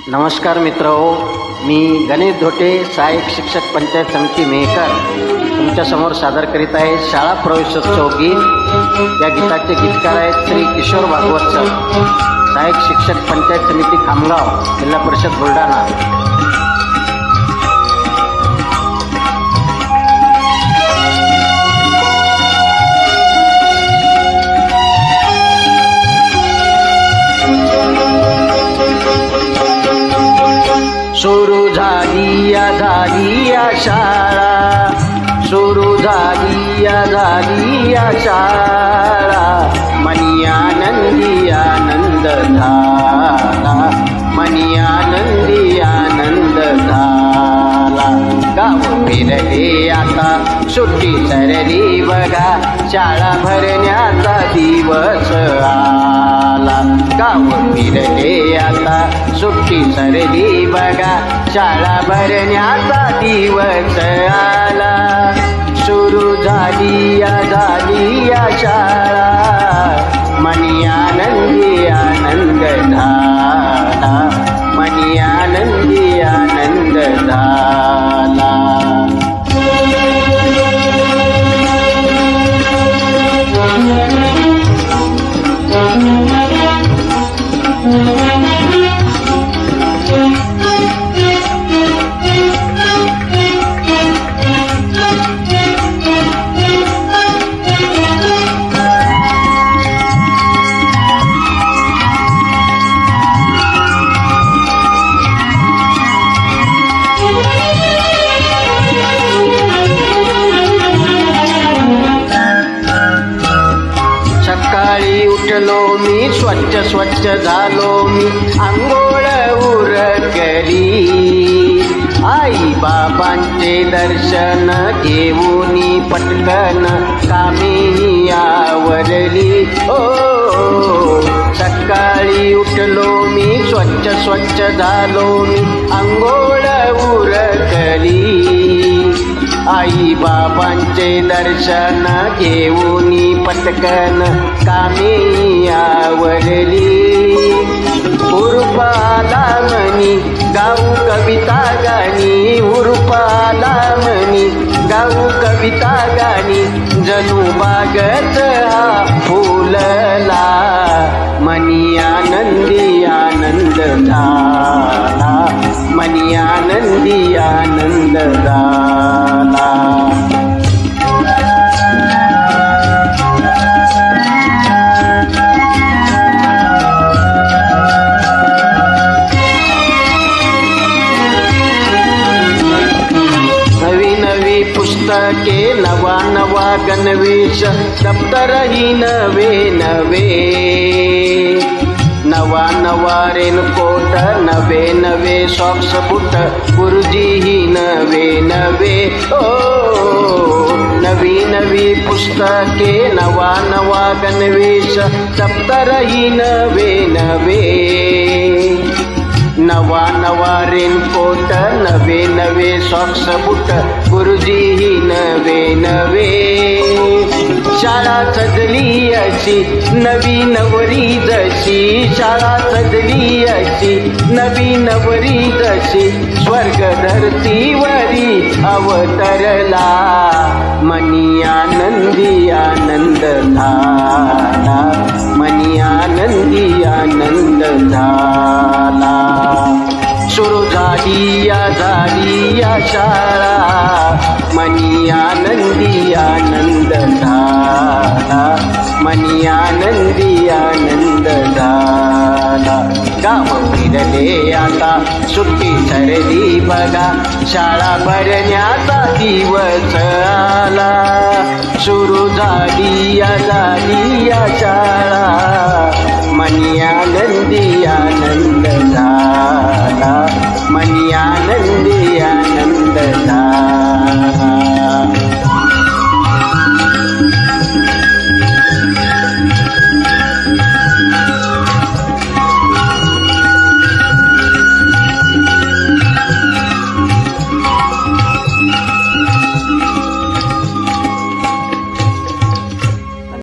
नमस्कार मित्रहो, मी गणेश धोटे, सहाय्यक शिक्षक पंचायत समिती मेहकर तुमच्यासमोर सादर करीत आहे शाळा प्रवेशोत्सव गीत। या गीताचे गीतकार आहेत श्री किशोर भागवत सर, सहाय्यक शिक्षक पंचायत समिती खामगाव, जिल्हा परिषद बुलढाणा। सुरू झाली या शाळा, सुरू झाली या शाळा, मनी आनंदी आनंद झाला, मनी आनंदी आनंद झाला। गाव फिरले आता सुट्टी सरली बघा, शाळा भरण्याचा दिवस आला। गाव फिरले आता सुट्टी सरली बघा, शाळा भरण्याचा दिवस आला। सुरू झाली या शाळा, मनी आनंदी आनंद झाला, मनी आनंदी आनंद झाला। सकाळी उठलो मी, स्वच्छ झालो मी, अंघोळ उरकली, आई बाबांचे दर्शन घेऊनी पटकन कामी आवरली। ओ सकाळी उठलो मी, स्वच्छ झालो मी, अंघोळ उरकली, आई बाबांचे दर्शन घेऊनी पटकन कामी आवरली। उरुपाला म्हणी गाऊ कविता गाणी, उरुपाला म्हणी गाऊ कविता गाणी, जणू बागच हा फुलला, मनी आनंदी आनंद झाला, मनी आनंदी आनंद झाला। नवी पुस्तके, नवा गणवेश, दप्तरही नवे, नवा रेनकोट, नवे सॉक्स बूट, गुरुजीही नवे। ओ नवी पुस्तके, नवा गणवेश, दप्तरही नवे, नवा रेनकोट, नवे सॉक्स बूट, गुरुजीही नवे। शाळा सजली अशी नवी नवरी जशी, शाळा सजली अशी नवी नवरी जशी, स्वर्ग धरतीवरी अवतरला, मनी आनंदी आनंद झाला, मनी आनंदी आनंद झाला। सुरू झाली या शाळा, मनी आनंदी आनंद झाला, मनी आनंदी आनंद झाला। गाव फिरले आता सुट्टी सरली बघा, शाळा भरण्याचा दिवस आला। सुरू झाली या शाळा, मनी आनंदी आनंद